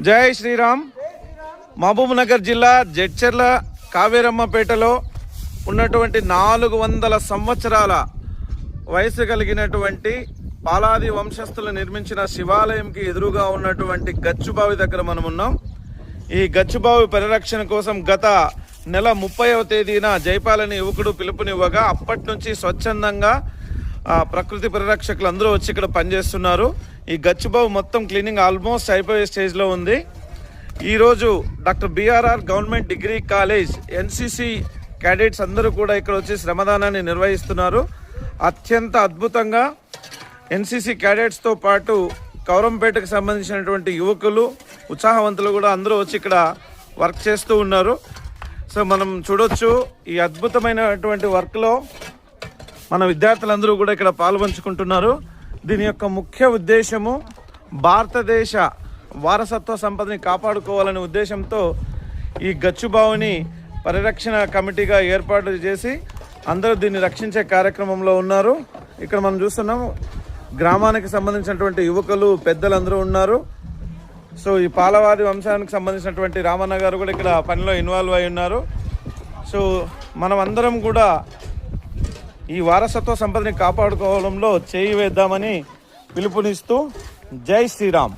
జై శ్రీరామ్. మహబూబ్ నగర్ జిల్లా జడ్చర్ల కావేరమ్మపేటలో ఉన్నటువంటి 400 సంవత్సరాల వయసు కలిగినటువంటి పాలాది వంశస్థులు నిర్మించిన శివాలయంకి ఎదురుగా ఉన్నటువంటి గచ్చుబావి దగ్గర మనం ఉన్నాం. ఈ గచ్చుబావి పరిరక్షణ కోసం గత నెల 30వ తేదీన జైపాల్ అనే యువకుడు పిలుపునివ్వగా అప్పటి నుంచి స్వచ్ఛందంగా ప్రకృతి పరిరక్షకులు అందరూ వచ్చి ఇక్కడ పనిచేస్తున్నారు. ఈ గచ్చుబావి మొత్తం క్లీనింగ్ ఆల్మోస్ట్ అయిపోయే స్టేజ్లో ఉంది. ఈరోజు doctor BRR government degree college NCC cadets అందరూ కూడా ఇక్కడ వచ్చి శ్రమదానాన్ని నిర్వహిస్తున్నారు. అత్యంత అద్భుతంగా ఎన్సిసి క్యాడెట్స్తో పాటు కౌరంపేటకు సంబంధించినటువంటి యువకులు ఉత్సాహవంతులు కూడా అందరూ వచ్చి ఇక్కడ వర్క్ చేస్తూ ఉన్నారు. సో మనం చూడొచ్చు ఈ అద్భుతమైనటువంటి వర్క్లో మన విద్యార్థులందరూ కూడా ఇక్కడ పాల్పంచుకుంటున్నారు. దీని యొక్క ముఖ్య ఉద్దేశము భారతదేశ వారసత్వ సంపదని కాపాడుకోవాలనే ఉద్దేశంతో ఈ గచ్చుబావిని పరిరక్షణ కమిటీగా ఏర్పాటు చేసి అందరూ దీన్ని రక్షించే కార్యక్రమంలో ఉన్నారు. ఇక్కడ మనం చూస్తున్నాం గ్రామానికి సంబంధించినటువంటి యువకులు పెద్దలందరూ ఉన్నారు. సో ఈ పాలవాది వంశానికి సంబంధించినటువంటి రామన్న గారు కూడా ఇక్కడ పనిలో ఇన్వాల్వ్ అయి ఉన్నారు. సో మనం అందరం కూడా ఈ వారసత్వ సంపదని కాపాడుకోవడంలో చేయి వేద్దామని పిలుపునిస్తూ జై శ్రీరామ్.